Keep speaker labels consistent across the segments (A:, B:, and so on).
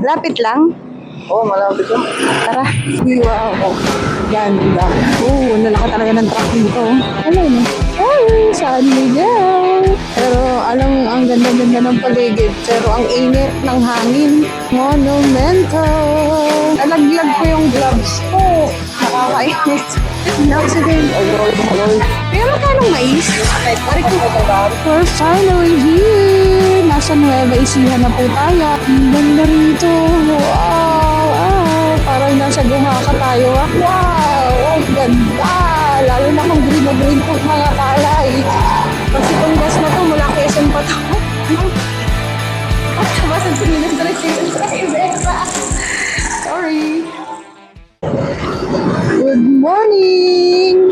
A: Lapit lang.
B: Oo, malapit lang.
A: Tara. Wow. Ganda. Nalaka talaga ng truck dito. Ano yun? Ay, San Miguel. Pero alam mo, ang ganda-ganda ng paligid. Pero ang init ng hangin. Monumental. Nalaglag ko yung gloves ko. Nakakainit. Accident. Kaya magkano mais? We're finally here. Nasa Nueva Ecija na po tayo. Ang ganda rito. Wow. Parang nasa Gumaka tayo. Wow. Ang ganda. Lalo na kung green na green po mga palay. Kasi itong gas na to, mula Quezon pa to. Basag sa Minas Sorry. Good morning!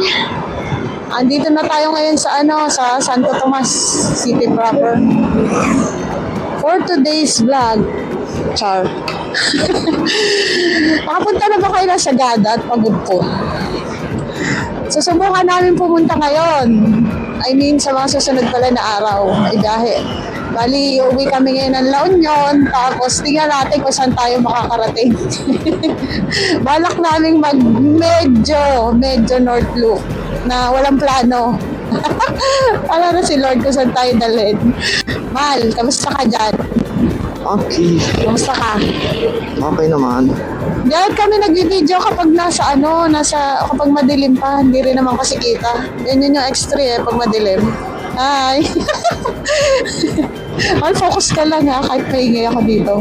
A: Andito na tayo ngayon sa sa Santo Tomas City proper. For today's vlog, char. Nakapunta na ba kayo na Sagada at pagod po? Susubukan namin pumunta ngayon. I mean, sa mga susunod pala na araw, ay dahil. Bali, uwi kami ngayon ng La Union, tapos tingnan natin kung saan tayo makakarating. Balak namin medyo North Loop na walang plano. Alam na si Lord kung saan tayo dalhin. Mal, kamusta ka dyan?
B: Okay.
A: Kamusta ka?
B: Okay naman.
A: Diyan kami nag-video kapag kapag madilim pa, hindi rin naman kasi kita. Yan yung extra pag madilim. Hi! Focus ka lang kahit maingay ako dito.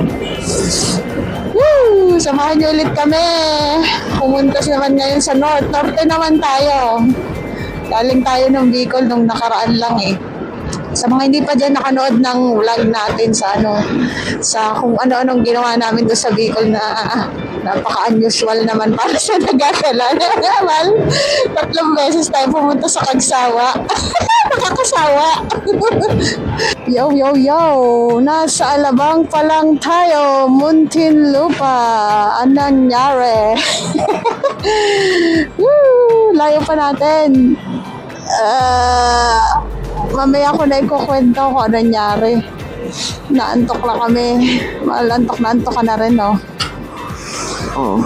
A: Woo! Samahan niyo ulit kami. Pumunta naman ngayon sa Norte naman tayo. Galing tayo ng Bicol nung nakaraan lang Sa mga hindi pa dyan nakanood ng vlog natin sa kung ano-anong ginawa namin doon sa Bicol na napaka-unusual naman para sa nagkakala. Naman, 3 beses tayo pumunta sa Kagsawa. Nakakasawa. Yo! Nasa Alabang pa lang tayo. Muntinlupa. Anong nangyari? Woo! Layo pa natin. Mamaya ko na ikukwento kung ano nangyari. Naantok lang kami. Malantok na antok ka na rin, no?
B: Oo.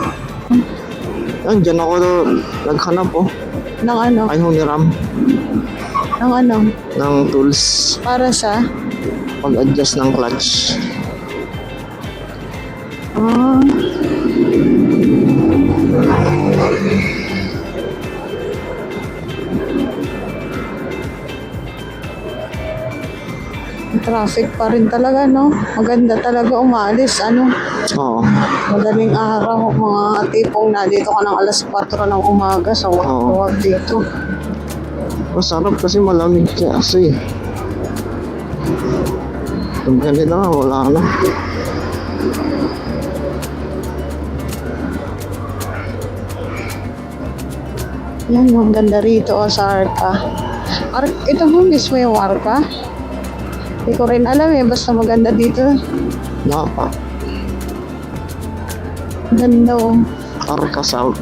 B: Yan, dyan ako naghanap
A: Ng ano?
B: Ay, humiram.
A: Ng ano?
B: Ng tools.
A: Para sa?
B: Pag-adjust ng clutch.
A: Traffic pa rin talaga, no? Maganda talaga umalis,
B: Oo.
A: madaling araw, mga tipong nandito ka ng alas 4 ng umaga sa wag dito.
B: Masarap kasi malamig kasi. Pag ganito na, wala na.
A: Yan, ang ganda rito sa Arca. Ito mo mismo yung Arca? Hindi ko rin alam basta maganda dito.
B: Napa.
A: Ganda
B: Arca South.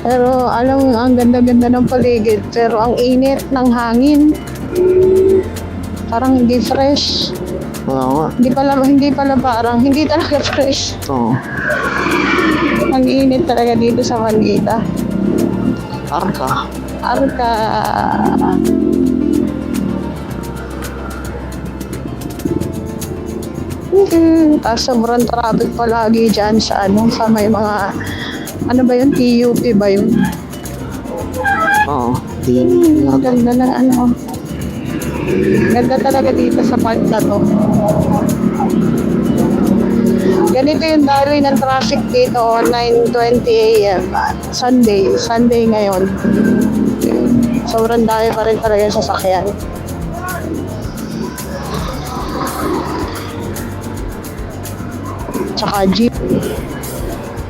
A: Pero alam mo, ang ganda-ganda ng paligid. Pero ang init ng hangin. Parang hindi fresh.
B: Wala nga.
A: Hindi talaga fresh.
B: Oo.
A: Ang init talaga dito sa Manila.
B: Arca.
A: Tapos sobrang traffic palagi dyan sa may mga, ba yun? TUP ba yun?
B: Oo.
A: Ganda ng ganda talaga dito sa part na to. Ganito yung daloy ng traffic dito, 9:20 AM. Sunday ngayon. Sobrang dami pa rin talaga yung sasakyan. Tsaka jeep.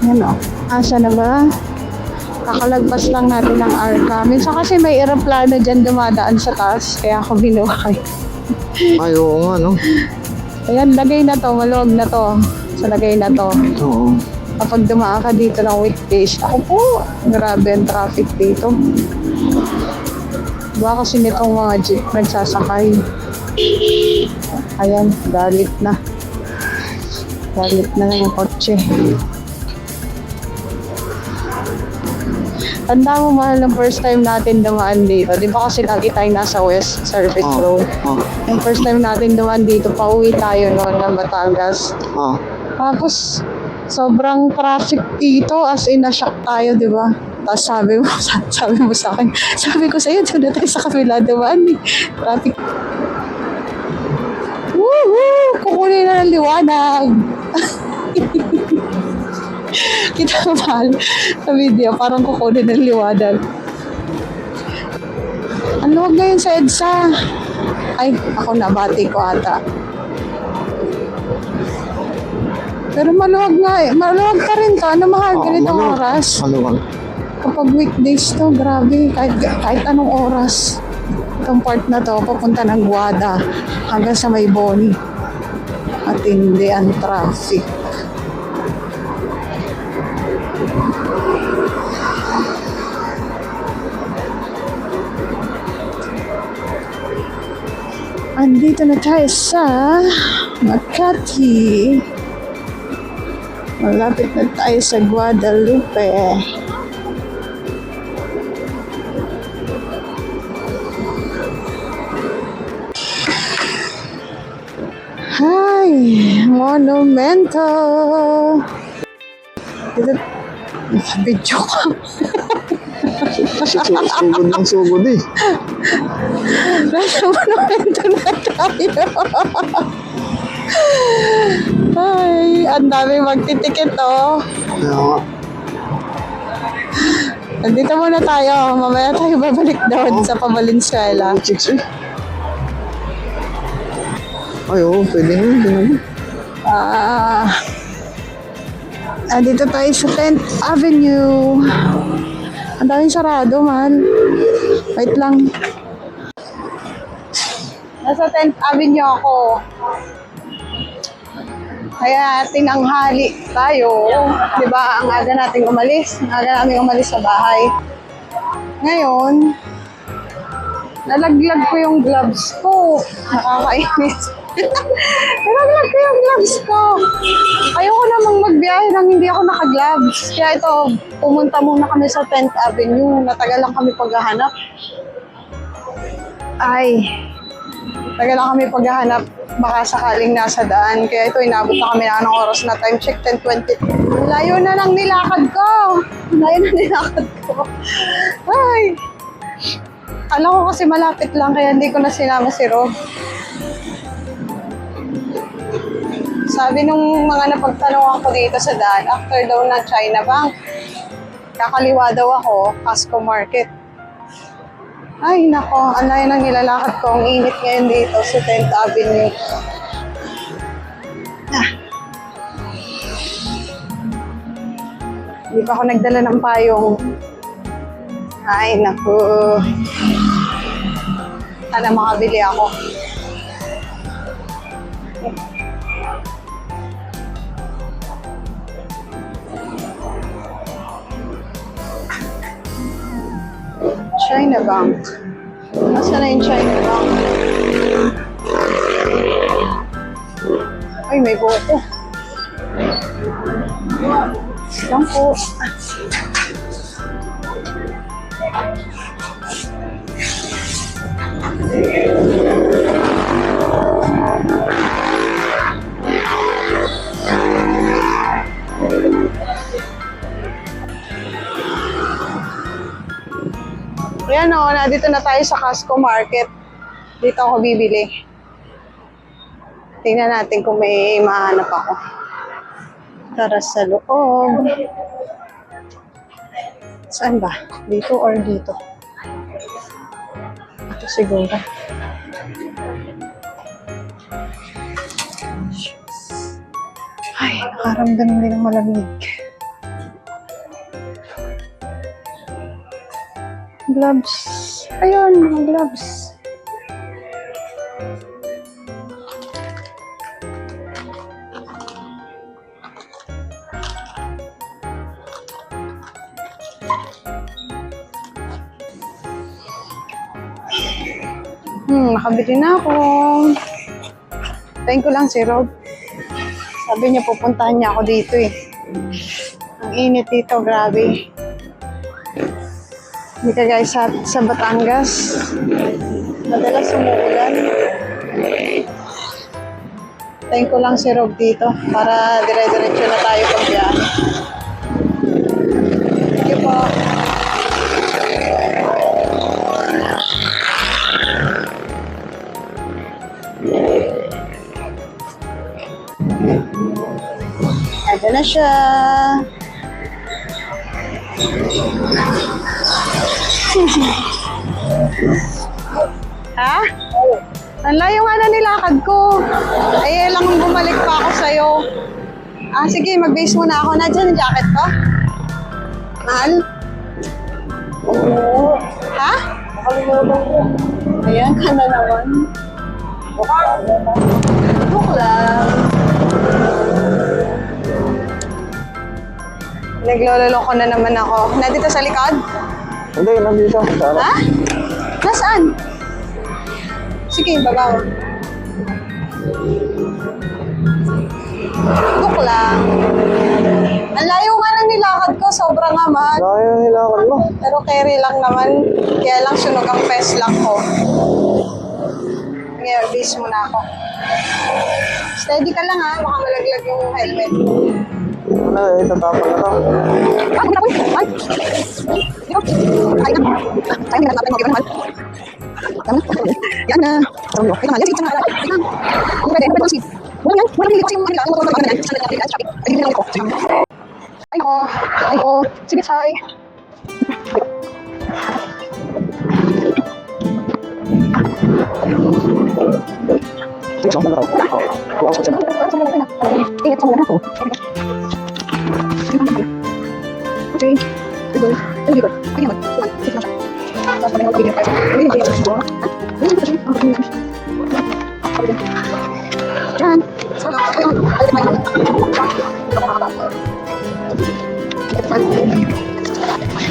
A: Yan asa na ba? Kakalagpas lang natin ng Arca. Minsan kasi may aeroplano dyan dumadaan sa taas, kaya ako binuhay.
B: Ay, oo nga, no?
A: Ayan, lagay na to, maluwag na to. Sa lagay na to.
B: Oo.
A: Kapag dumaan ka dito ng weekdays, ako po, grabe ang traffic dito. Baka kasi nitong mga jeep nagsasakay. Ayan, galit na. Galit na lang yung kotse. Tanda mo, mahal, ng first time natin dumaan dito. Di ba kasi lagi tayong nasa West Service
B: Oh.
A: Road?
B: Oh.
A: Yung first time natin dumaan dito, pauwi tayo noon ng Batangas.
B: Oh.
A: Tapos, sobrang traffic dito, as in, na-shock tayo, di ba? Tapos sabi mo sa akin, sabi ko sa'yo, doon na tayo sa kabila dumaan eh. Traffic. Woohoo! Kukunin na ng liwanag. Kita mo, mahal, sa video, parang kukunin ng liwanag. Ang luwag ngayon sa EDSA. Ay, ako nabati ko ata. Pero maluwag nga eh. Maluwag pa rin to. Ano, mahal? Ganitong
B: maluwag.
A: oras.
B: Maluwag.
A: Kapag weekdays to, grabe. Kahit anong oras. Itong part na to, papunta ng Guada hanggang sa may Boni. At hindi ang traffic. Andito na tayo sa Makati. Malapit na tayo sa Guadalupe. Hi! Monumento! Dito, video ka.
B: Kasi sugod ng sugod eh.
A: Nasa monumento na tayo. Ay, ang dami magtitikit oh.
B: Kaya nga.
A: Nandito muna tayo. Mamaya tayo babalik doon sa Pamalinsuela.
B: Chicks eh. Ay, oo, pwede na.
A: Nandito tayo sa 10th Avenue. Ang daming sarado, man. Wait lang. Nasa 10th Avenue ako. Kaya tinanghali tayo. Diba, ang aga nating umalis. Ang aga namin umalis sa bahay. Ngayon, nalaglag ko yung gloves ko. Nakakainis. Nalaglag ko yung gloves ko. Ayoko namang magbiyahe nang hindi ako naka-gloves. Kaya ito, pumunta muna kami sa 10th Avenue. Natagal lang kami paghahanap. Tagal lang kami paghahanap. Baka sakaling nasa daan. Kaya ito, inabot na kami na anong oras na time check, 10:20. Layo na lang nilakad ko. Ay! Alam ko kasi malapit lang, kaya hindi ko na sinama si Rob. Sabi nung mga napagtanong ako dito sa daan, after daw ng China Bank, kakaliwa daw ako, Casco Market. Ay, nako, ang layo ng nilalakad ko. Ang init ngayon dito sa 10th Avenue. Hindi pa ako nagdala ng payong. Ay, naku. Sana makabili ako. China Bank. Nasaan na yung China Bank? Ay, may buko. Lang po. Ayan o, nandito na tayo sa Casco Market. Dito ako bibili. Tingnan natin kung may mahanap ako. Tara sa loob. Saan ba? Dito or dito? Ito siguro. Ay, nakaramdam din ng malamig. Gloves. Ayun, mga gloves. Nakabili na ako. Tayin ko lang si Rob. Sa Sabi niya, pupuntahan niya ako dito eh. Ang init dito, grabe. Hindi ka guys, sa Batangas, madalas umuulan. Tayin ko lang si Rob dito para dire-diretso na tayo pagbiyahe. Thank you po. Ito na siya. Ha? Ang layo nga na nilakad ko. Ay, lang bumalik pa ako sa'yo. Ah, sige, mag-base muna ako. Nandiyan yung jacket ko? Mahal? Oo. Ha? Ayan ka na naman. Joke lang. Naglololoko na naman ako. Nandito sa likod?
B: Hindi, nandito.
A: Ha? Nasaan? Sige, baba mo. Joke lang. Ang layo nga ng nilakad ko, sobrang nga mahal.
B: Layo na nilakad mo.
A: Pero carry lang naman. Kaya lang sunog ang pes lang ko. Ngayon, base muna ako. Steady ka lang ha, baka malaglag yung helmet.
B: Ano, itatapon na to.
A: Ay, ay! Ay! Ay na! Ay na! Ay na! Yan na! Ay na! Yan na! Ay na! Pwede, pwede kasi. Wala yan! Wala hindi kasi yung manila. Ay ko! Ay ko! Sige, say!
B: Sige, saan ka na raw? Kuha ko siya.
A: Ingat sa mga ako. Okay. Sige. Sige. Sige. Diyan.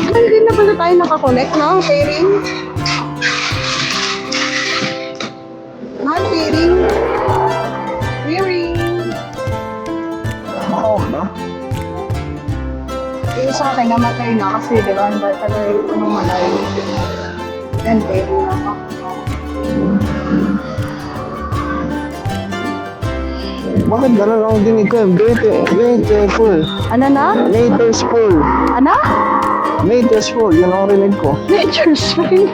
A: Hindi na pala tayo nakakonect, no? Pairing. Mahal pairing. Pairing.
B: Oo, ba?
A: Yung sa akin, namatay na kasi, di ba? Ang bata na yung malay. Yan, pairing na ako.
B: Bakit gano'n ang dinig ko? Beautiful.
A: Ano na?
B: Nature's full.
A: Ano?
B: Nature's full. Yun ang rinig ko.
A: Nature Spring.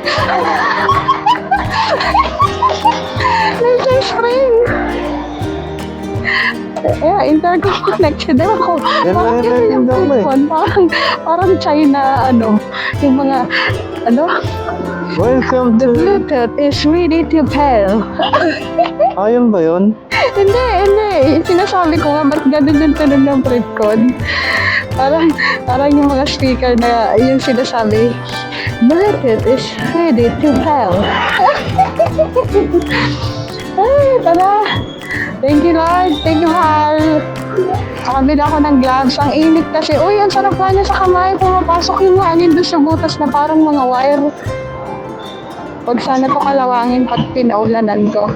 A: Nature Spring. Yeah, interconnected. Ewan ko.
B: Yan
A: Bakit
B: na
A: yun yung
B: yung eh.
A: phone? Parang China, ano, yung mga, ano,
B: Welcome to...
A: Bluetooth is ready to pair.
B: Ayun ba yun?
A: Hindi. Sinasabi ko nga, ba't ganun yung tunog ng print code? Parang yung mga speaker na yung sinasabi, Bluetooth is ready to pair. Ay, tara. Thank you, Lord. Thank you, Hal. Nakabila ako ng gloves. Ang init kasi. Uy, ang sarap nga niya sa kamay. Pumapasok yung hangin doon sa butas na parang mga wire. Huwag sana to kalawangin pag pinaulanan ko.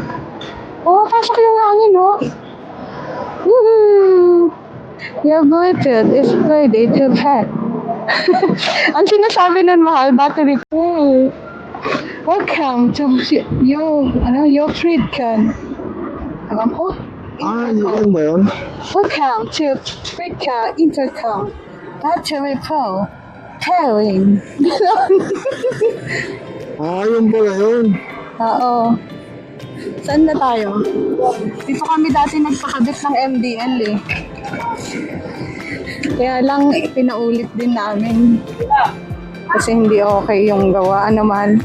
A: Pumapasok yung hangin, oh. Woohoo! Your Bluetooth is ready to pair. Ang sinasabi nun, mahal, battery full. Welcome to your treat can. Alam ko?
B: Yun ba yun?
A: Welcome to Frika Intercom. Battery full. Pairing.
B: Yun pala yun.
A: Oo. Saan na tayo? Dito kami dati nagpakabit ng MDL eh. Kaya lang pinaulit din namin. Kasi hindi okay yung gawaan naman.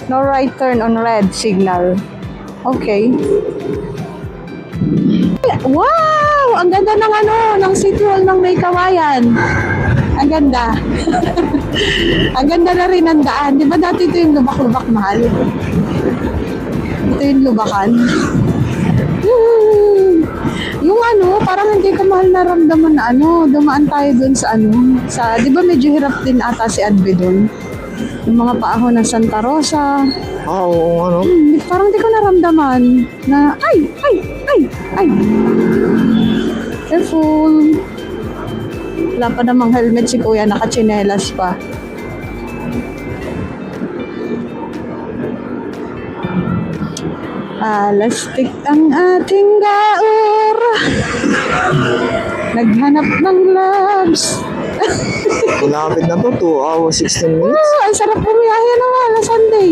A: No right turn on red signal. Okay. Wow! Ang ganda ng ng City Hall ng May Kawayan. Ang ganda. Ang ganda na rin ang daan. Di ba dati ito yung lubak-lubak, mahal? Ito yung lubakan. Yung parang hindi ko mahal naramdaman na dumaan tayo dun sa di ba medyo hirap din ata si Adbe dun? Yung mga paahon ng Santa Rosa.
B: Oo, ano?
A: Parang di ko naramdaman na, ay! Ay! Ay! Careful! Wala pa namang helmet si kuya, nakachinelas pa. Alastik ang ating gaur. Naghanap ng loves.
B: Malapit na to, 2 hours, 16 minutes.
A: Ang sarap bumiyahe naman na Sunday.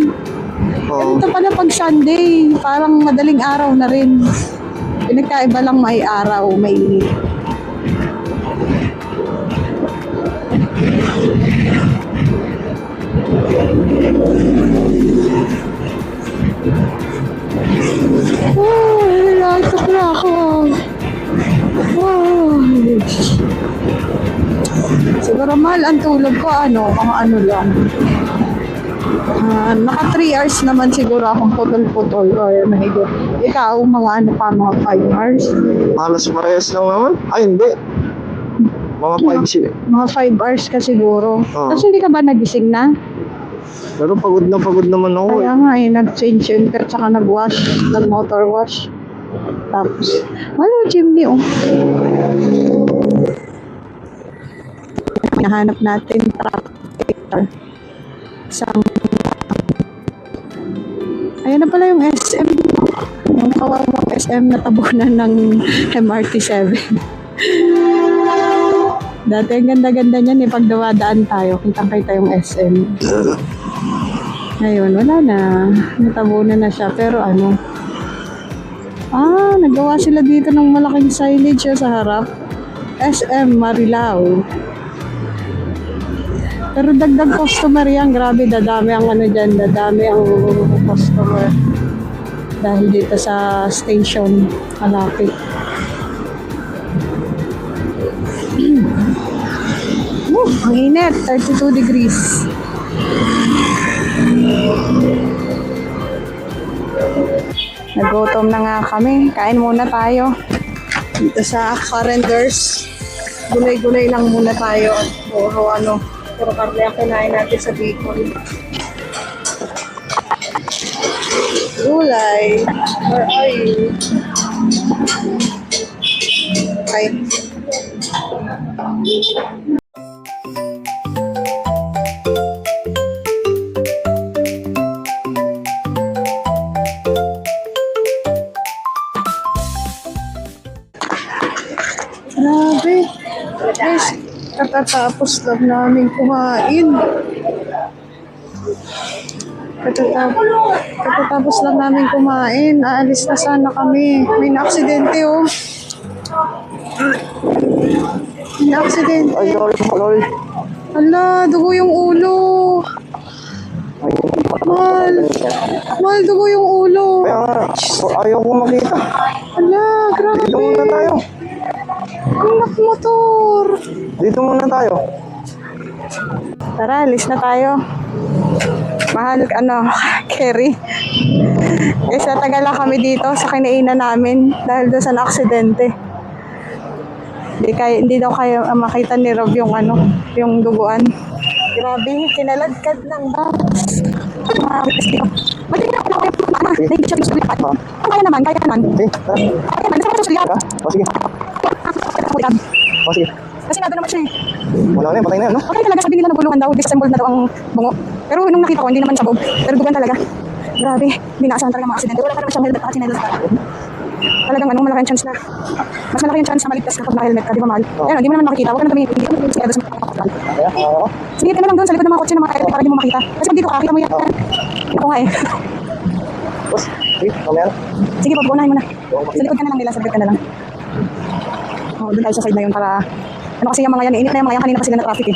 B: Oo.
A: Ito pala pag Sunday, parang madaling araw na rin. Pinagkaiba lang may araw, may init. Oh, nalatok na ako. Oh. Siguro mahal ang tulog ko, mga ano lang. Naka 3 hours naman siguro akong putol-putol or mahigit. Ikaw, mga mga 5 hours?
B: Halos parehas lang naman. Ay, hindi. Mga 5 siya.
A: Mga 5 hours ka siguro.
B: Oo.
A: Tapos hindi ka ba nagising na?
B: Pero pagod naman ako.
A: Kaya nga nag-change yun ka tsaka nag-wash, nag-motor wash. Tapos, chimney Hinahanap natin tractor. Isang ayan na pala yung SM. Yung kawawang SM na tabunan ng MRT7. Dati ang ganda-ganda niyan pag dumadaan tayo, kitang-kita yung SM. Ngayon, wala na. Natabunan na siya. Pero nagawa sila dito ng malaking signage sa harap. SM Marilao. Pero dagdag customer yan. Grabe, dadami ang dyan. Dadami ang customer. Dahil dito sa station, malapit. Ang init. 32 degrees. Nagutom na nga kami. Kain muna tayo. Dito sa Carenders. Gulay-gulay lang muna tayo. Puro karne ang kinain natin sa Bicol. Gulay. Where are you? Okay. Grabe. Guys, katatapos lang namin kumain. Katatapos lang namin kumain. Aalis na sana kami. May na-aksidente May na-aksidente.
B: Ay, lol.
A: Hala, dugo yung ulo. Mahal, dugo yung ulo.
B: Kaya ayaw ko makita.
A: Hala, grabe.
B: Dito muna tayo.
A: Anak motor.
B: Dito muna tayo.
A: Tara, alis na tayo. Mahal, Kerry. Kasi tagal lang kami dito sa kinainan namin dahil doon sa na-aksidente. Hindi daw kaya makita ni Rob yung duguan. Grabe, kinaladkad ng bus. Ba't hindi na ako kaya pumunta? Hindi siya gusto lipat. Kaya naman.
B: Okay, tara.
A: Kaya naman, nasa gusto lipat.
B: O, sige. O, sige.
A: Kasi nado naman siya
B: Wala na yan, patay na yan, no?
A: Okay talaga, sabi nila nagulungan daw, disassembled na daw ang bungo. Pero nung nakita ko, hindi naman sabog. Pero dugan talaga. Grabe, hindi naasahan talaga mga aksidente. Wala pa naman siyang helmet at chinelas ka. Talagang malaki ang chance na. Mas malaki yung chance na maligtas kapag naka-helmet ka, di ba mahal? Ayun, hindi mo naman makikita. Huwag ka na tumingin. Hindi ka naman sigurado sa mga kapatid.
B: Kaya, ako.
A: Singit ka na lang doon sa likod ng mga kotse ng mga helmet para hindi mo makita. Kasi pag dito ka, kita mo yan. Ako nga
B: Boss, sige, mamaya na.
A: Sige, pag-unahin mo na. Sa likod ka na lang nila, sa likod ka na lang. Doon tayo sa side na yun para... kasi yung mga yan, init na yung mga yan, kanina pa sila na traffic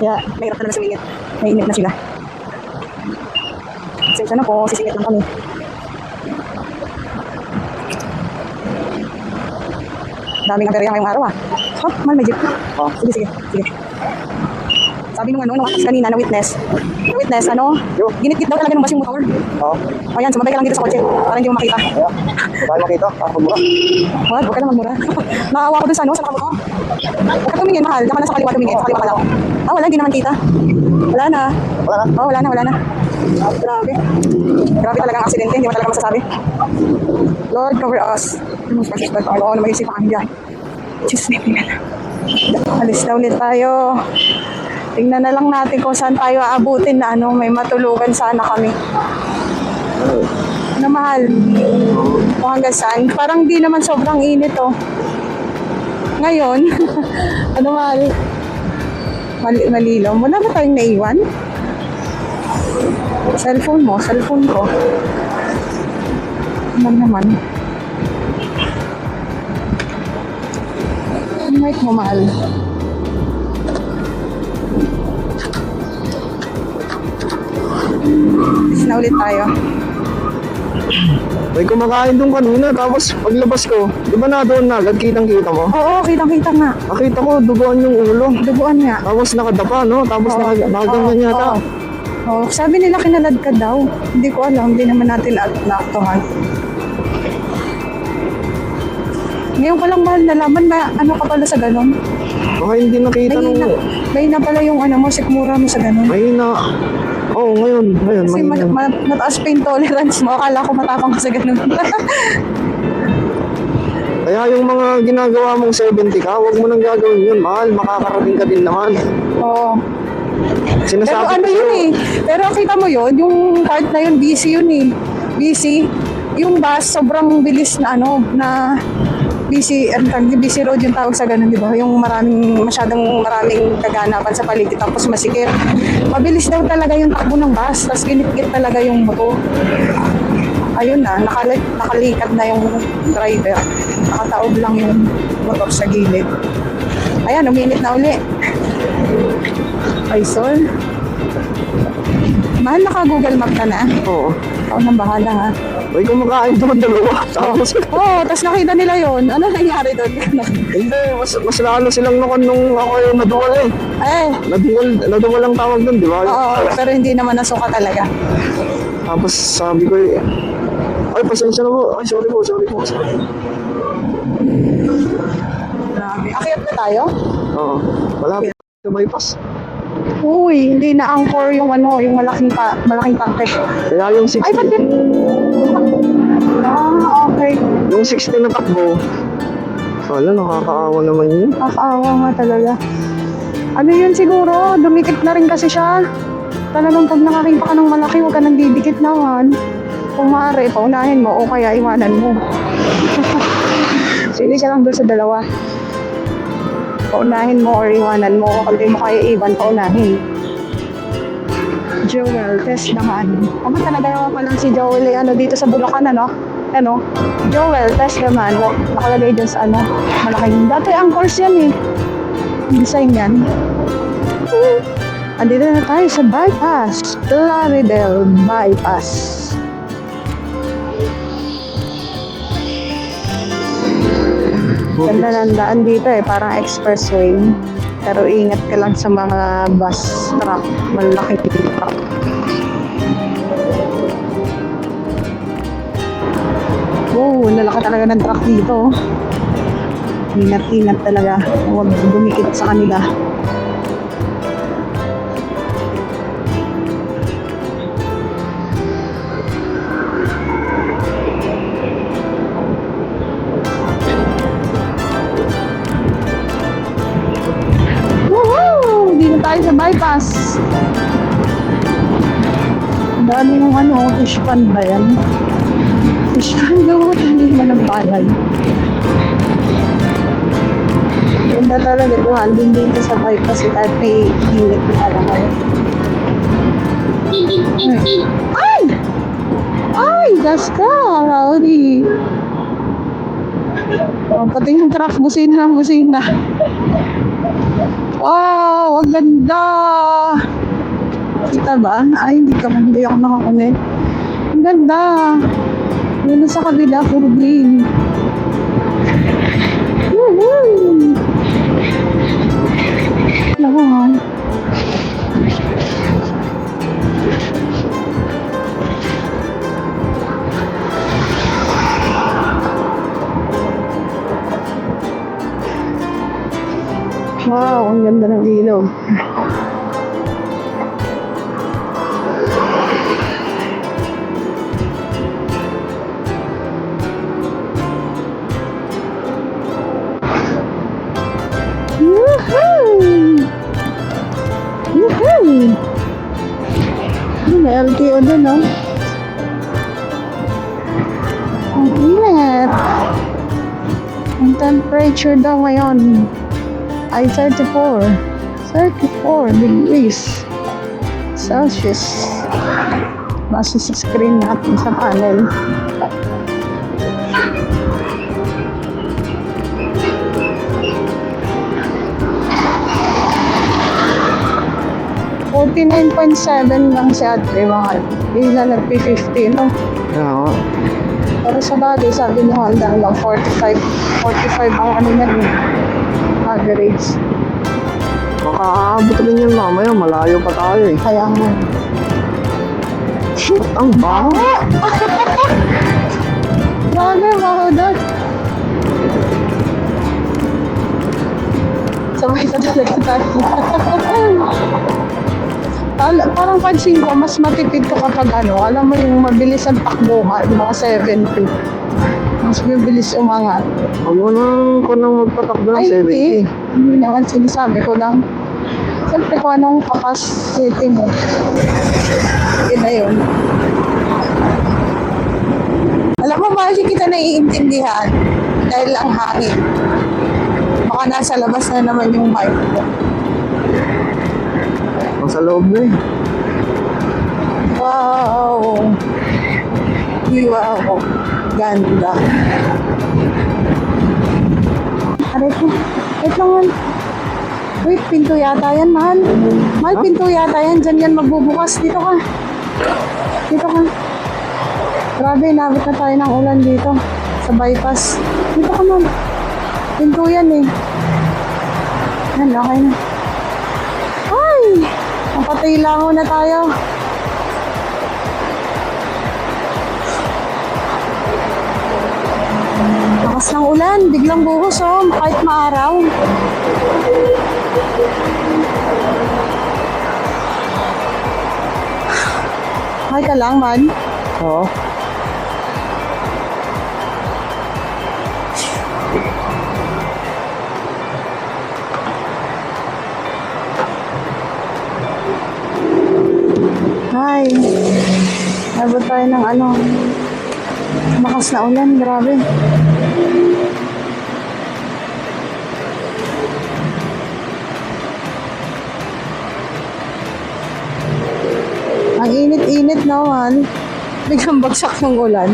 A: Kaya, mahirap talaga sumingit. May init na sila. Sensya na po, sisingit lang kami. Daming aberya ngayong araw mahal, may jeep. Sige. Sabi nung kanina na witness, ginit-git daw talaga ng bus yung motor. Ayan, sumabay ka lang dito sa kotse para hindi mo makita.
B: Tayo makita, pagmura.
A: Huwag ka lang magmura. Naawa ko dun sa motor. Huwag ka tumingin, mahal. Diyan ka na sa kaliwa tumingin, sa kaliwa ka daw. Wala, hindi naman kita. Wala na.
B: Wala na.
A: Wala na.
C: Grabe. Grabe talaga ang aksidente, hindi mo talaga masasabi. Lord, cover us. Most precious blood, Lord, oo na mag-isip ang dyan. Jesus name, amen. Alis na ulit tayo. Tingnan na lang natin kung saan tayo aabutin na may matulugan sana kami. Ano mahal? Kung hanggang saan? Parang di naman sobrang init Ngayon, ano mahal? Malilo. Wala ba tayong naiwan? Cellphone mo, cellphone ko. Ano naman? Mic mo, mahal. Alis na ulit tayo.
B: May kumakain doon kanina, tapos paglabas ko, di ba na doon na, agad kitang-kita mo?
C: Oo, kitang-kita nga.
B: Nakita ko, duguan yung ulo.
C: Duguan nga.
B: Tapos nakadapa, no? Tapos nakaganyan yata.
C: Oo, sabi nila kinalad ka daw. Hindi ko alam, hindi naman natin naaktuhan. Ngayon ko lang mahal nalaman na ano ka pala sa ganon.
B: Baka hindi nakita nung...
C: May na pala yung mo, sikmura mo sa ganon.
B: May na... Oo, ngayon.
C: Kasi mataas pa yung tolerance mo. Akala ko matapang ka sa ganon.
B: Kaya yung mga ginagawa mong 70 ka, huwag mo nang gagawin yun, mahal. Makakarating ka din naman.
C: Oo.
B: Sinasabi
C: Pero ano
B: ko
C: yun Pero kita mo yun, yung part na yun, busy yun Busy. Yung bus, sobrang bilis na na busy road yung tawag sa ganun, di ba? Yung masyadong maraming kaganapan sa paligid, tapos masikip. Mabilis daw talaga yung takbo ng bus, tapos ginit-git talaga yung motor. Ayun na, nakalikat na yung driver. Nakataob lang yung motor sa gilid. Ayan, uminit na uli. Ay, sol. Mahal, naka-Google Map ka na?
B: Oo.
C: Ikaw nang bahala, ha?
B: May kumakain doon dalawa. Tapos...
C: tapos nakita nila yon. Ano nangyari doon?
B: Hindi, mas lalo silang nung ako yung naduwal Naduwal ang tawag doon, di ba?
C: Oo, pero hindi naman nasuka talaga.
B: Tapos sabi ko ay, pasensya na po. Ay, sorry po.
C: Grabe. Akyat na tayo?
B: Oo. Malapit sa bypass.
C: Uy, hindi na anchor yung yung malaking tangke.
B: Kaya yung 60,
C: Ay, ba't yun? Okay.
B: yung 60 na takbo, wala, nakakaawa naman yun.
C: Nakakaawa nga talaga. Ano yun siguro? Dumikit na rin kasi siya. Talagang pag nakakita ka ng malaki, huwag ka nang didikit naman. Kung maaari, paunahin mo o kaya iwanan mo. Sili ka lang doon sa dalawa. Paunahin mo or iwanan mo. Kung di mo kaya iwan, paunahin. Joel, test naman. Ako talaga pa lang si Joel dito sa Bulacan, Joel, test naman. Nakalagay dyan sa malaking. Dati ang course yan Design yan. Andito na tayo sa bypass. Plaridel Bypass. Ganda ng daan dito parang expressway. Pero ingat ka lang sa mga bus truck, malaking truck. Lalaki talaga ng truck dito. Ingat-ingat talaga. Huwag dumikit sa kanila. Dito tayo sa bypass. Ang dami ng fish pan ba yan? Fish pan daw, hindi naman ang palay. Ganda talaga ito, din dito sa bypass kahit may init na alam. Ay! Ay! Gas ka, Rowdy! Pati yung truck, busina. Wow! Ang ganda! Kita ba? Ay, hindi ako nakakunin. Ang ganda! Yun sa kabila, puro green. Woohoo! Lawan. Wow, ang ganda ng ilog.
A: Woohoo! Woohoo! May LTO dun, no? Ang init. Ang temperature daw ngayon ay 34 degrees Celsius. Base sa screen natin sa panel. $49.7 lang si Ate, mga hindi na nag-50, no?
B: Oo.
A: Pero sa bagay, sabi niyo hanggang lang 45 ang ano na rin, average.
B: Makakaabot rin yun mamaya, malayo pa tayo eh.
A: Kaya nga.
B: Ang baho!
A: Grabe, baho doon. Sabay sa talaga tayo. Parang pansin ko, mas matipid ko kapag ano, alam mo yung mabilis ang takbuhan, mga 70. Mas mabilis umangat.
B: Huwag mo nang magpatakbo ng
A: Ay,
B: 70.
A: hindi naman sinasabi ko lang. Siyempre kung anong capacity mo. Yun na yun. Alam mo, bakit kita naiintindihan? Dahil ang hangin. Baka nasa labas na naman yung mic ko.
B: Nasa loob na eh.
A: Wow! Wow! Ganda. Aray ko. Wait lang man. Wait, pinto yata yan, mahal. Mahal, pinto yata yan. Diyan yan magbubukas. Dito ka. Dito ka. Grabe, nabot na tayo ng ulan dito. Sa bypass. Dito ka, man. Pinto yan eh. Yan, okay na. Ay! Napatay lang na tayo. Lakas ng ulan, biglang buhos oh, kahit maaraw. Ay ka lang man.
B: Oo.
A: Ay, nabot tayo ng ano, makas na ulan, grabe. Ang init-init naman. Biglang bagsak ng ulan.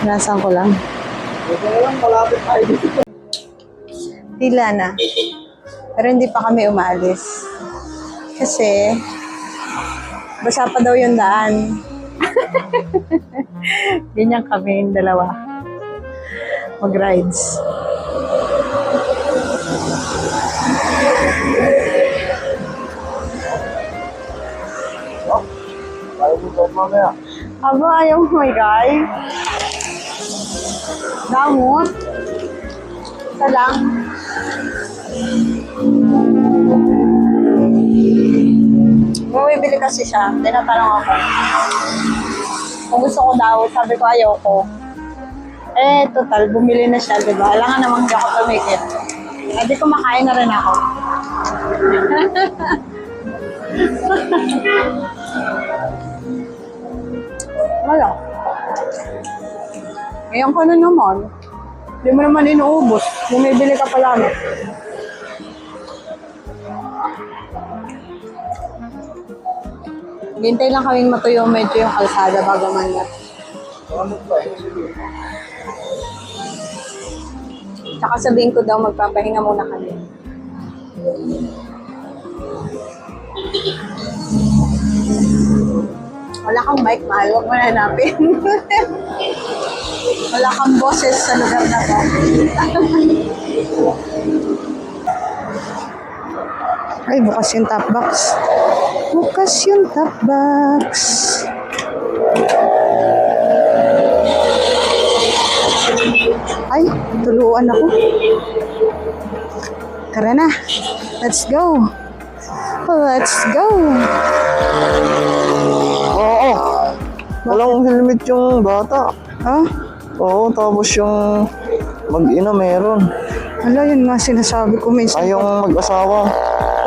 A: Nasaan ko lang.
B: Malapit tayo dito.
A: Tila na. Pero hindi pa kami umalis. Kasi, basa pa daw yung daan. Ganyan kami yung dalawa. Mag-rides.
B: Tayo dito mamaya.
A: Aba, ayaw mo, my guy. Damot. Isa lang. Bumibili kasi siya. Tinatanong ako. Kung gusto ko daw, sabi ko ayaw ko. Eh, total, bumili na siya, di ba? Alangan namang hindi ako tumikit. Eh, di kumakain na rin ako. Wala. Ngayon ka na naman. Hindi mo naman inuubos. Bumibili ka pala na. Hintay lang kaming matuyo medyo yung kalsada bago man yan. Tsaka sabihin ko daw magpapahinga muna kami. Wala kang mic, mahal. Huwag mo na hanapin. Wala kang boses sa lugar na to. Ay, bukas yung top box. Bukas yung top box. Ay, tuluan ako. Tara na. Let's go. Let's go.
B: Oo. Walang helmet yung bata.
A: Huh?
B: Oo, tapos yung mag-ina meron.
C: Hala, yun nga sinasabi ko minsan
B: Tayong mag-asawa.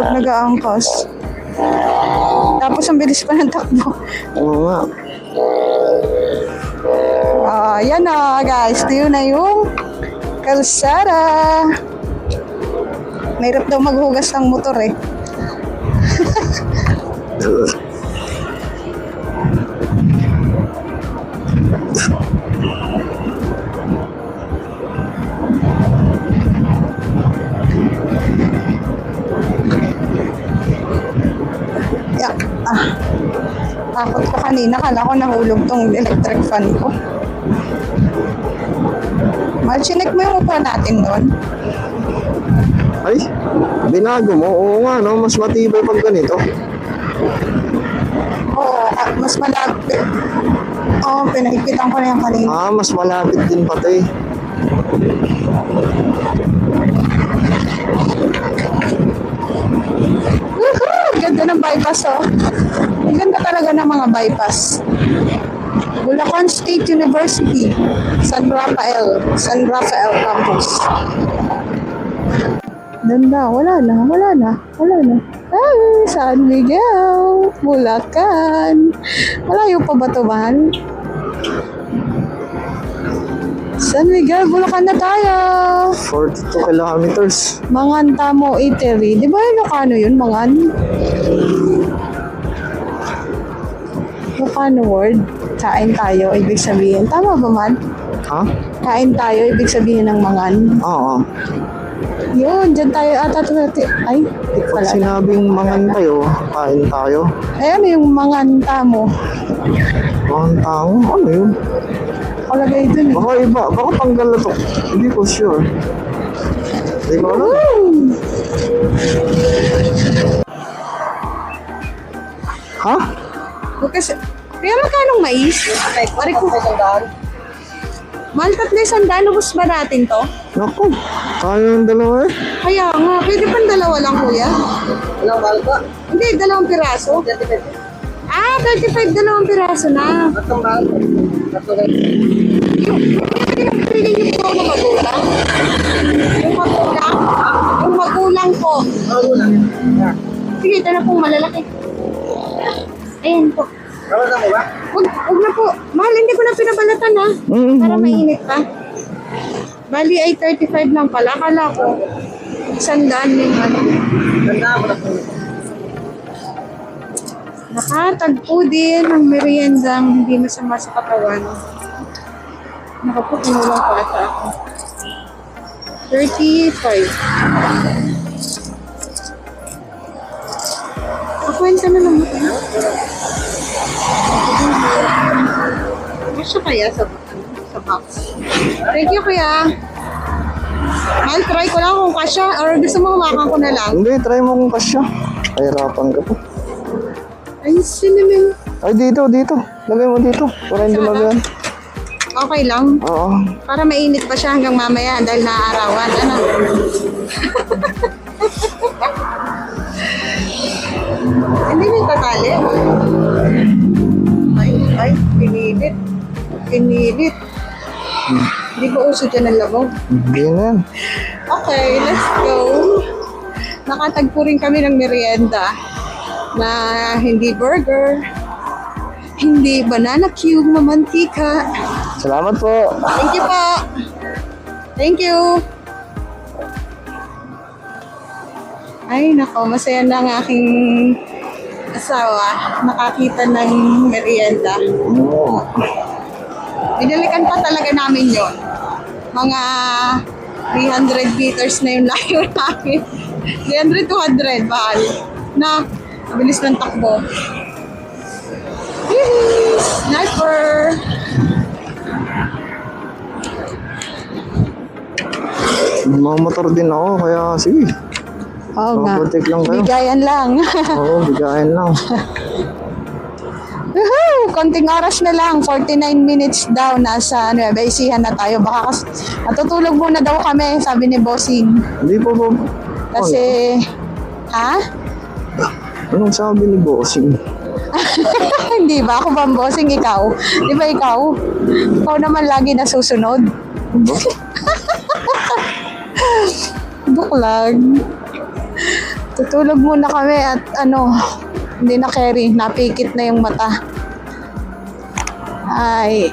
C: pag nag-aangkas. Tapos ang bilis pa ng takbo.
B: Oo nga.
C: Yan na guys, ito yun na yung kalsada. Mahirap daw maghugas ng motor eh. Yeah. Takot ko kanina, kala ko nahulog tong electric fan ko. Mahal, chinek mo yung upuan natin doon.
B: Ay, binago mo. Oo nga, no? Mas matibay pag ganito.
C: Oo, mas malapit. Oo, pinahipitan ko na yung kanina.
B: Mas malapit din pati.
C: Woohoo! Ganda ng bypass, oh. Ang ganda talaga ng mga bypass. Bulacan State University, San Rafael Campus. Ganda, wala na. Ay, San Miguel, Bulacan. Malayo pa ba ito, mahal? San Miguel, Bulacan na tayo.
B: 42 kilometers.
C: Mangan Tamo Eatery. Di ba Ilocano yun, Mangan? Ilocano word. Kain tayo, ibig sabihin. Tama ba, man?
B: Ha?
C: Kain tayo, ibig sabihin ng Mangan.
B: Oo.
C: Yun, dyan tayo ata. Ay, di ko
B: Pag
C: pala.
B: sinabing mangan tayo, kain tayo.
C: Ay, ano yung Mangan Tamo?
B: Mangan tao? Ano yun?
C: Kalagay dun eh.
B: Baka iba. Baka tanggal na to. Hindi ko sure. Hindi ko alam. Ha?
C: Kasi, kaya magkanong mais? Pari ko. Mahal 300, ubos ba natin to?
B: Naku. Kaya ng dalawa eh.
C: Kaya nga, pwede pang dalawa lang, kuya? Dalawang mahal ba? Hindi, 2 piraso. 35, 2 piraso na. Yung pili niyo po mga magulang? Yung magulang po. Sige, ito na pong malalaki. Ayan po. Huwag na po. Mahal, hindi ko na pinabalatan ha. Para mainit pa. Bali ay 35 lang pala. Kala ko, 100 yung ano. Nakatagpo din ng meriendang hindi masama sa katawan. Nakaputunulang pa ata ako. 35. Pakwenta na lang ito. Gusto kaya sa box? Thank you, kuya. Mahal, try ko lang kung kasya or gusto mo humakan ko na lang.
B: Hindi, try mo kung kasya. Kahirapan ka po.
C: Ay, cinnamon.
B: Ay, dito. Lagay mo dito. Para hindi magayan.
C: Okay lang.
B: Oo.
C: Para mainit pa siya hanggang mamaya dahil naaarawan. Ano? Hindi na tatali. Ay, pinilit. Hindi ba uso dyan ang labog?
B: Hindi na yan.
C: Okay, let's go. Nakatagpo rin kami ng merienda na hindi burger, hindi banana cube na mantika.
B: Salamat po.
C: Thank you po. Thank you. Ay, nako, masaya na ang aking asawa. Nakakita ng merienda.
B: Oo.
C: Binalikan pa talaga namin yon. Mga 300 meters na yung layo namin. 300, 200, bahal. Na, mabilis ng takbo. Yee! Sniper!
B: Mamotor din ako, kaya sige.
C: Oo nga.
B: Protect lang kayo.
C: Bigayan lang.
B: Oo, bigayan lang.
C: Woohoo! Konting oras na lang. 49 minutes daw. Nasa Nueva Ecija na tayo. Baka natutulog muna daw kami, sabi ni Bossing.
B: Hindi po po.
C: Kasi, ha?
B: Anong sabi ni Bossing?
C: Hindi ba? Ako ba ang Bossing? Ikaw? Di ba ikaw? Ikaw naman lagi nasusunod.
A: Buklag. Tutulog muna kami at hindi na carry, napikit na yung mata. Ay,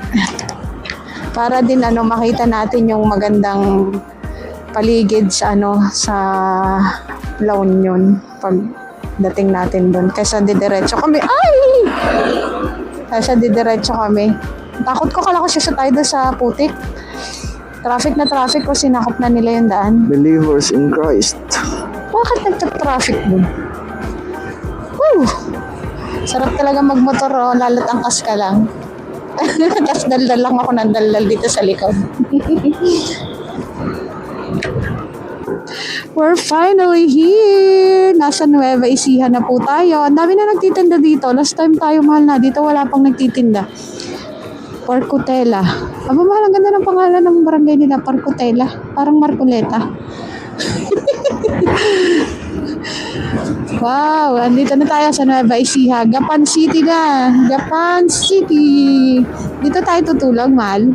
A: para din makita natin yung magandang paligid sa sa La Union pag dating natin doon. Kaysa didiretso kami. Ay! Kaysa didiretso kami. Takot ko, kala ko tayo doon sa putik. Traffic na traffic ko, sinakop na nila yung daan.
B: Believers in Christ.
A: Bakit nagta-traffic doon? Woo! Sarap talaga magmotor, lalo't angkas ka lang. Tapos daldal lang ako ng daldal dito sa likod. We're finally here! Nasa Nueva Ecija na po tayo. Ang dami na nagtitinda dito. Last time tayo, mahal na. Dito wala pang nagtitinda. Parcotela. Aba, mahal, ang ganda ng pangalan ng barangay nila. Parcotela. Parang Marcoleta. Wow, andito na tayo sa Nueva Ecija. Gapan City na. Gapan City. Dito tayo tutulog, mahal.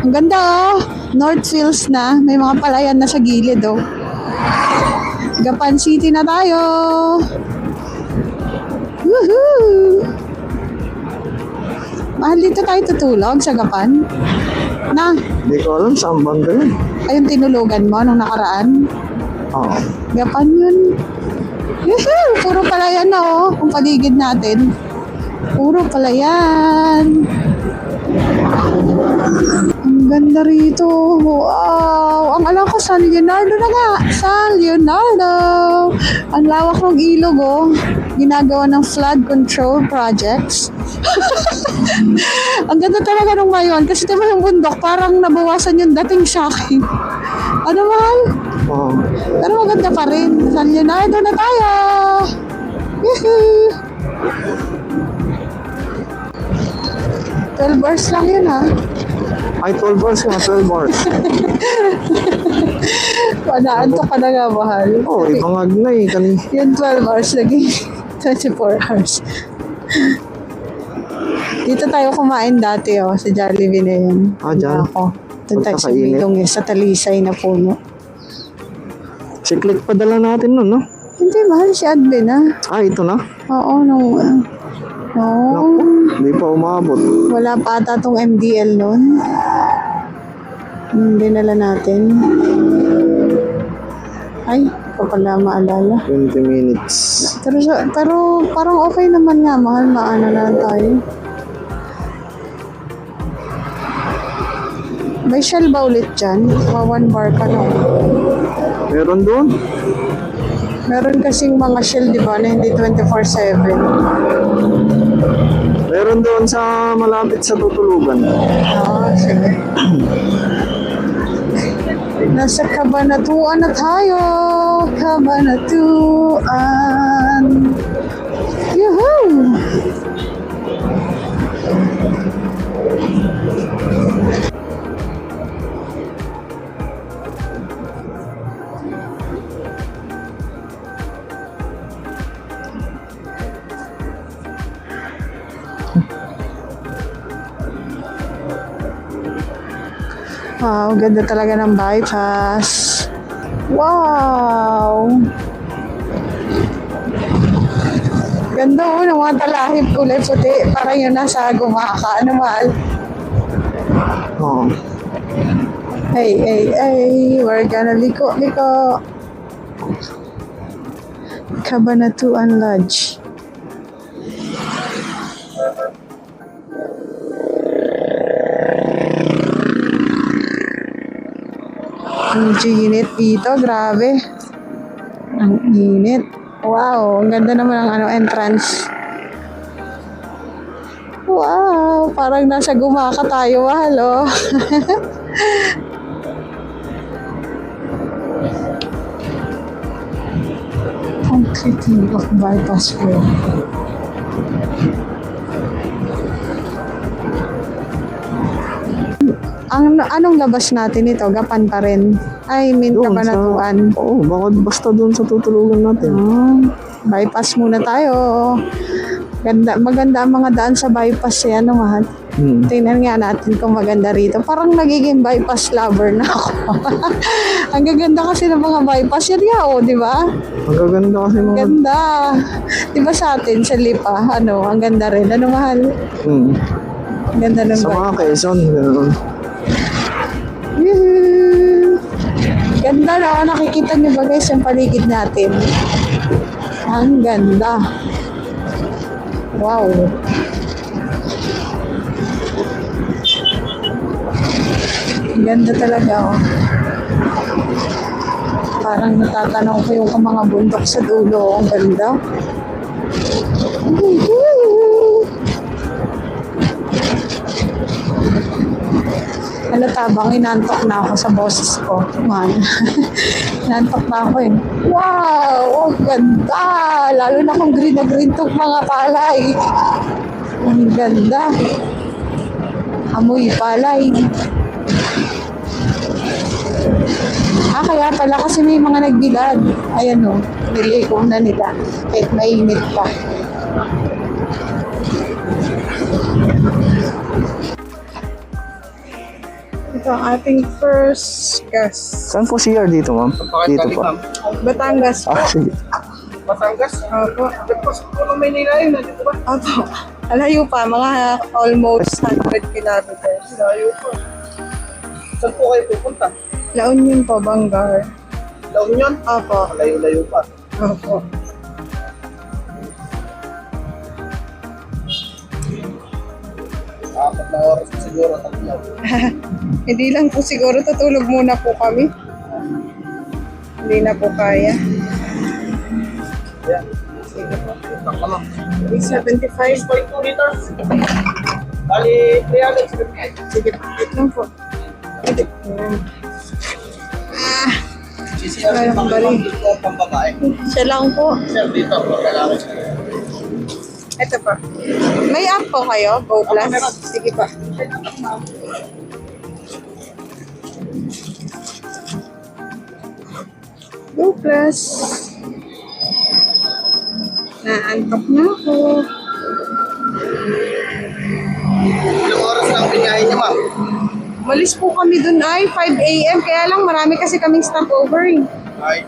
A: Ang ganda, Northfields na. May mga palayan na sa gilid, Gapan City na tayo. Woohoo! Mahal, dito tayo tutulog sa Gapan. Na,
B: Hindi ko alam saan banda yun.
A: ayun tinulugan mo nung nakaraan.
B: Oo.
A: Gapan yun. Woohoo! Puro palayan na, ang paligid natin. Puro palayan. Ang ganda rito. Wow! Ang alam ko, San Leonardo na nga. San Leonardo! Ang lawak ng ilog, ginagawa ng flood control projects. Ang ganda talaga nung ngayon. Kasi diba yung bundok, parang nabawasan yung dating sa akin. Ano, mahal?
B: Oo.
A: Pero maganda pa rin. San Leonardo na tayo! Yehey! 12 hours lang yun, ha?
B: Ay, 12 hours nga, 12 hours.
A: Panaantok ka na nga, mahal.
B: Oo, ibangag na eh.
A: Yung 12 hours, naging 24 hours. Dito tayo kumain dati, sa Jollibee na yun.
B: Ah, dyan?
A: Ako. Doon tayo sa
B: Pagkakainit.
A: Milong, sa Talisay na puno.
B: Si Click pa dala natin nun, no?
A: Hindi, mahal, si Admin, ha?
B: Ah, ito na?
A: Oo, no.
B: Naku, hindi pa umabot.
A: Wala pa ata tong MDL nun. Dinala natin. Ay, ko pala maalala.
B: 20 minutes.
A: Pero parang okay naman nga, mahal, maano na tayo. May shell ba ulit dyan? 1 bar ka no?
B: Meron doon?
A: Meron kasing mga shell, di ba, na hindi 24/7.
B: Meron doon sa malapit sa tutulugan.
A: Sige. Nasa Cabanatuan na tayo. Cabanatuan. Yuhuu! Wow, ganda talaga ng bypass. Wow! Ganda ng mga talahib kulay puti. Parang yun nasa gumaka. Ano, mahal?
B: Oo.
A: Hey, we're gonna liko. Cabanatuan Lodge. Ang init dito, grabe. Ang init. Wow, ang ganda naman ang entrance. Wow, parang nasa gumaka tayo, mahal, Concreting of bypass road. Anong labas natin ito? Gapan pa rin. I mean, Cabanatuan.
B: Oo, basta doon sa tutulugan natin.
A: Bypass muna tayo. Maganda ang mga daan sa bypass, mahal. Tingnan nga natin kung maganda rito. Parang nagiging bypass lover na ako. Ang gaganda kasi ng mga bypass. Yan nga, oh, di ba?
B: Ang gaganda kasi mga...
A: Ganda. Di ba sa atin, sa Lipa, ano, ang ganda rin. Ano, mahal? Ang ganda ng
B: Sa
A: bypass.
B: mga Quezon, gano'n.
A: Yee! Ganda na. Nakikita niyo ba guys yung paligid natin? Ang ganda. Wow. Ang ganda talaga, oh. Parang natatanaw ko yung mga bundok sa dulo. Ang ganda. Ano tabang, inantok na ako sa boses ko. Man. Inantok na ako eh. Wow! Ang ganda! Lalo na kung green na green tong mga palay. Ang ganda. Amoy palay. Kaya pala kasi may mga nagbilad. Ayan o, niliko na nila. Kahit mainit pa. Ito ang ating first gas.
B: Saan po CR dito, ma'am? Dito po.
A: Batangas po.
B: Sige.
D: Batangas?
A: Opo.
D: Nagpasok po ng Maynila yun, nandito ba?
A: Opo. Alayo pa, mga almost 100 kilometers.
D: Layo po. Saan po kayo pupunta?
A: La Union po, Bangar.
D: La Union?
A: Opo.
D: Layo-layo pa.
A: Opo.
D: Apat na oras na siguro, tatlaw.
A: Hindi lang po siguro, tutulog muna po kami. Hindi na po kaya.
D: Yan. Sige po. Punta ka lang.
A: 375.
D: 6.2 liters. Bali, 375.
A: Sige po. Wait lang po.
D: CCR
A: Ay,
D: pang
A: bali.
D: dito pang babae.
A: Siya lang po.
D: Sir, dito, lalaki.
A: Ito pa. May app po kayo? Go Plus? Sige pa. Go Plus. Naantok na ako.
D: Ilang oras lang pinyahin niyo, ma'am?
A: Malis po kami dun ay 5 a.m. Kaya lang marami kasi kaming stopover eh.
D: Ay,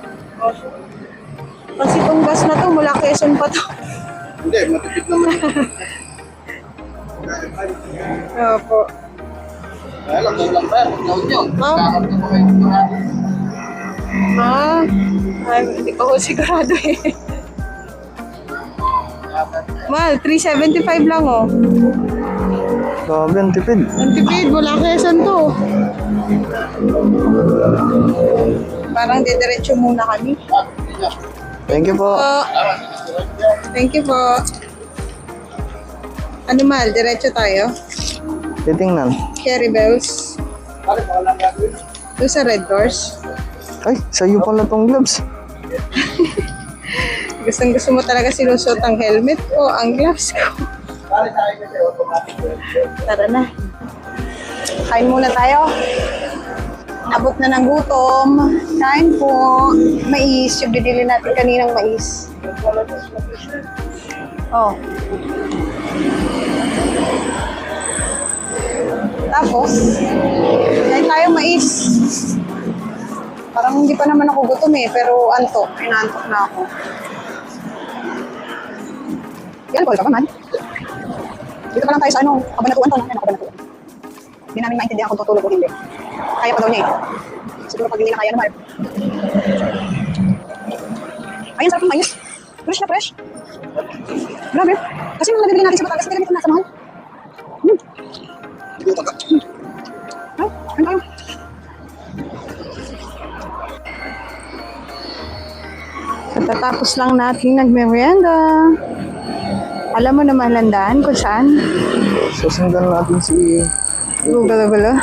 A: Kasi itong bus na to mula Quezon pa to.
D: hindi, matipid naman.
A: Opo.
D: Kaya lang, kulang pa yan. Pag-load nyo.
A: Ma'am?
D: Kakap na po kayo sigurado.
A: Ay, hindi ko ho sigurado eh. Mal, 375 lang oh.
B: Grabe, ang tipid.
A: Ang tipid, mula Quezon to. Parang didiretso muna kami.
B: Thank you po.
A: Thank you po. Ano Mal, diretso tayo?
B: Titingnan.
A: Cherry Bells. Doon sa Red Doors.
B: Ay, sa'yo pala tong gloves.
A: Gustong gusto mo talaga sinusuot ang helmet ko, ang gloves ko. Tara na. Kain muna tayo. Abot na ng gutom. Kain po. Mais. Yung binili natin kaninang mais. Oh. Tapos, kain tayo mais. Parang hindi pa naman ako gutom eh, pero antok. Inaantok na ako. Yan, call ka pa man. Dito pa lang tayo sa ano, kabanatuan to. Ano, kabanatuan. Hindi namin maintindihan kung tutulog o hindi. Kaya pa daw niya eh. Siguro pag hindi na kaya naman. Ayun, sarap ng mais. Fresh na fresh. Grabe. Kasi mga nabibili natin sa Batangas, hindi ganito nasa mahal. Ay, ayun tayo. Katatapos lang natin nagmerienda. Alam mo naman landaan kung saan?
B: Susundan natin si...
A: Gulo-gulo.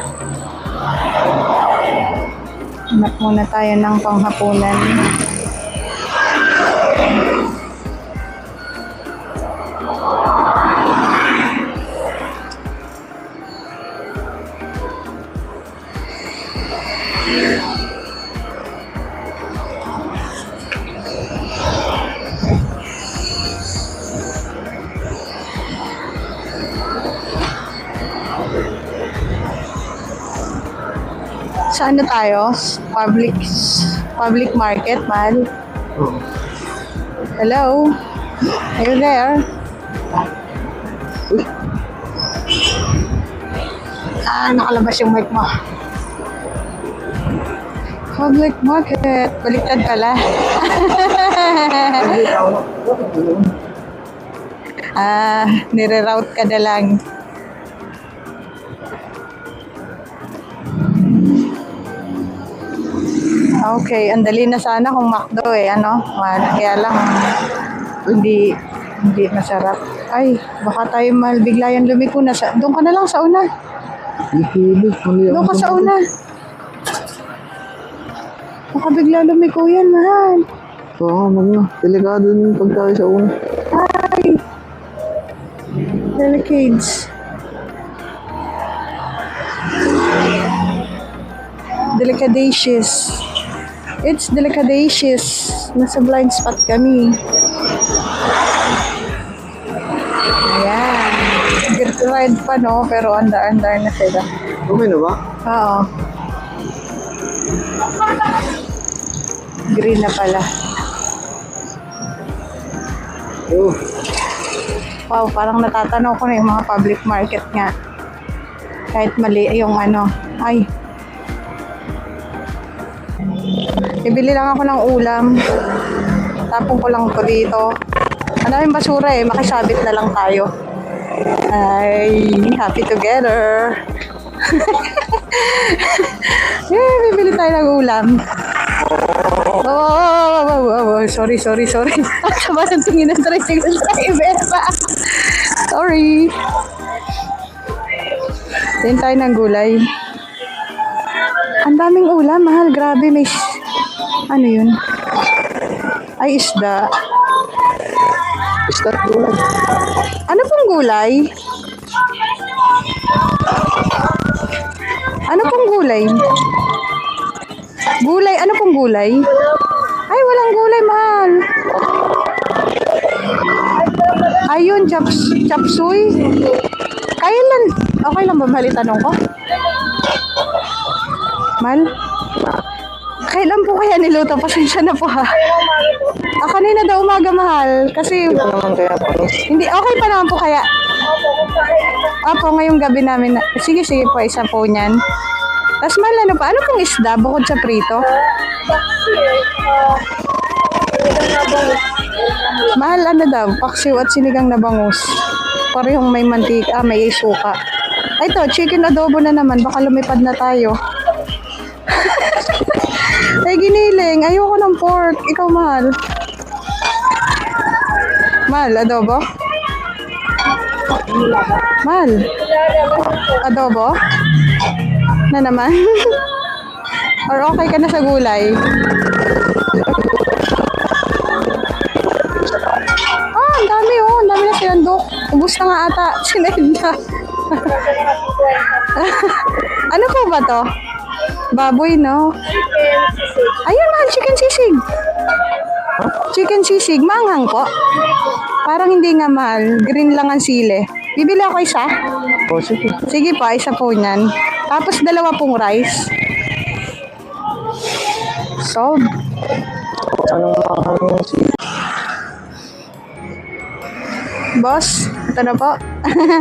A: Hanap muna tayo ng panghapunan.
C: sa ano tayo? Public market, mahal. Hello? Are you there? Nakalabas yung mic mo. Public market. Baliktad pala. Nire-route ka na lang. Okay, ang dali na sana kung McDo ano? Kaya lang, hindi masarap. Ay, baka tayo bigla yan lumiko na. Doon ka na lang sa una. Doon ka sa una. Baka bigla lumiko yan, mahal.
B: Oo, mga. Delikado yung pagkain sa una.
C: Ay! Delicades. Delicadacious. It's delicadacious. Nasa blind spot kami. Ayan. Red pa, no? Pero andar-andar na sila.
B: Okay na ba?
C: Oo. Green na pala.
B: Oo.
C: Wow, parang natatanaw ko na yung mga public market nga. Kahit mali yung ano. Ay. Bibili lang ako ng ulam. Tapong ko lang ko dito. Ang daming basura makisabit na lang tayo. Ay, happy together. Bibili tayo ng ulam. Sorry. Sama ng tingin ng tricycle driver pa. Sorry. Tingin tayo ng gulay. Ang daming ulam, mahal. Grabe, may... Ano yun? Ay, isda.
B: Start gulay.
C: Ano pong gulay? Ano pong gulay? Gulay? Ano pong gulay? Ay, walang gulay, mahal. Ayun, chapsuy. Kailan? Okay lang ba, mahal, itanong ko? Mahal? Kailan po kaya niluto? Pasensya na po ha. Kanina daw umaga, mahal. Kasi...
B: Ito naman kaya pa.
C: Hindi, okay pa naman po kaya. Opo, ngayong gabi namin. Sige po, isa po niyan. Tapos mahal, ano pa? Ano pong isda bukod sa prito? Mahal, ano daw? Paksiw at sinigang na bangus. Parehong may mantika, may suka. Ito, chicken adobo na naman. Baka lumipad na tayo. Ay, giniling. Ayoko ng pork. Ikaw, mahal. Mahal, adobo? Mahal. Adobo? Na naman? Or okay ka na sa gulay? Ang dami Ang dami na sinandok. Ubus na nga ata. Sinahid na. Ano po ba to? Baboy, no? Ayun, mahal. Chicken sisig. Chicken sisig. Manghang po. Parang hindi nga, mahal. Green lang ang sile. Bibili ako isa?
B: O, sige.
C: Sige pa, isa po niyan. Tapos dalawa pong rice. So,
B: Anong makakalimutan siya?
C: boss, ito na po.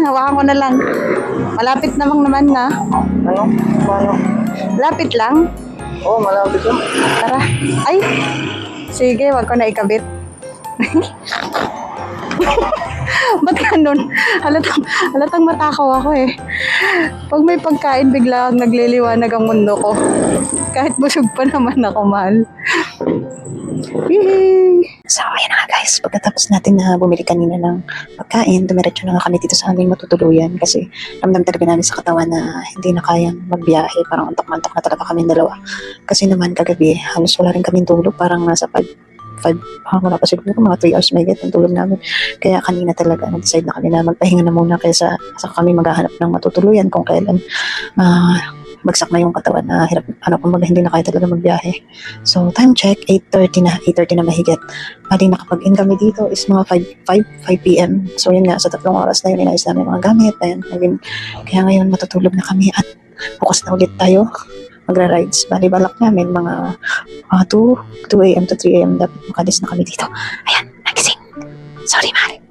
C: Hawakan ko na lang. Malapit namang naman na.
B: Ano? Paano?
C: Lapit lang.
B: Oo, malapit yun.
C: Tara. Ay! Sige, wag ko na ikabit. Ba't ganun? Halatang matakaw ako eh. Pag may pagkain, bigla nagliliwanag ang mundo ko. Kahit busog pa naman ako, mahal. Yay!
E: So, ayan na nga guys. Pagkatapos natin na bumili kanina ng pagkain, dumiretso na nga kami dito sa aming matutuluyan kasi ramdam talaga namin sa katawan na hindi na kayang magbiyahe. Parang antok-antok na talaga kami dalawa. Kasi naman kagabi, halos wala rin kaming tulog. Parang nasa 5 wala pa siguro mga 3 hours may get ang tulog namin. Kaya kanina talaga nag-decide na kami na magpahinga na muna kaysa kami maghahanap ng matutuluyan kung kailan bagsak na yung katawan na hirap, kumbaga hindi na kaya talaga magbiyahe. So, time check, 8:30 na mahigit. Bali, nakapag-in kami dito is mga 5 p.m. So, yun nga, sa 3 oras na yun, inayos namin mga gamit. Ayan, kaya ngayon matutulog na kami at bukas na ulit tayo. magra-rides. Bali, balak namin mga 2 a.m. to 3 a.m. dapat makalis na kami dito. Ayan, nagising. Sorry, mahal.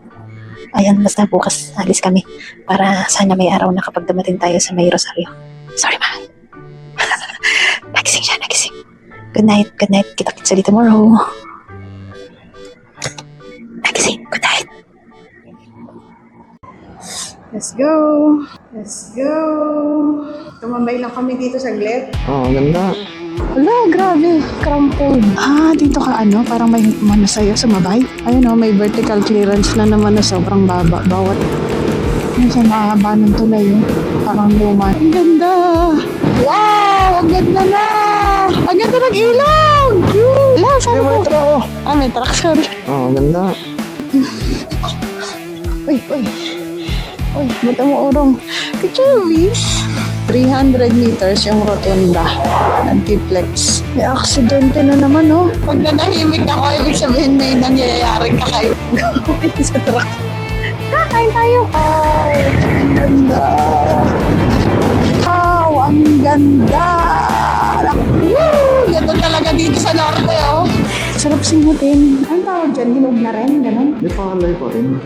E: Ayan, basta bukas alis kami para sana may araw na kapag dumating tayo sa may Rosario. Sorry, mahal. Nagising siya, nagising. Good night, good night. Kita-kits ulit tomorrow. Nagising, good night.
C: Let's go! Let's go! Tumambay lang kami dito saglit.
B: Oo, ganda.
C: Wala, grabe. Crumpled. Dito ka parang may mano sa'yo, sumabay. Ayun may vertical clearance na naman na sobrang baba. Bawat minsan mahaba ng tulay parang luma. Ang ganda! Wow! Ang ganda na! Ang ganda ng ilog! Wala, saan
B: May
C: ko?
B: truck.
C: May truck, sorry.
B: Oo, ganda.
C: Uy, ba't mo urong? Picture, please. 300 meters yung rotunda ng T-Flex. May aksidente na naman,
A: Pag nanahimik ako, ibig sabihin may nangyayaring kakaiba.
C: Sa truck. Kakain tayo. Ang ganda. Ang ganda.
A: Woo! Ganda talaga dito sa norte,
C: Sarap singutin. Ang tawag dyan, hinog na rin, ganun.
B: Di pa alay pa rin.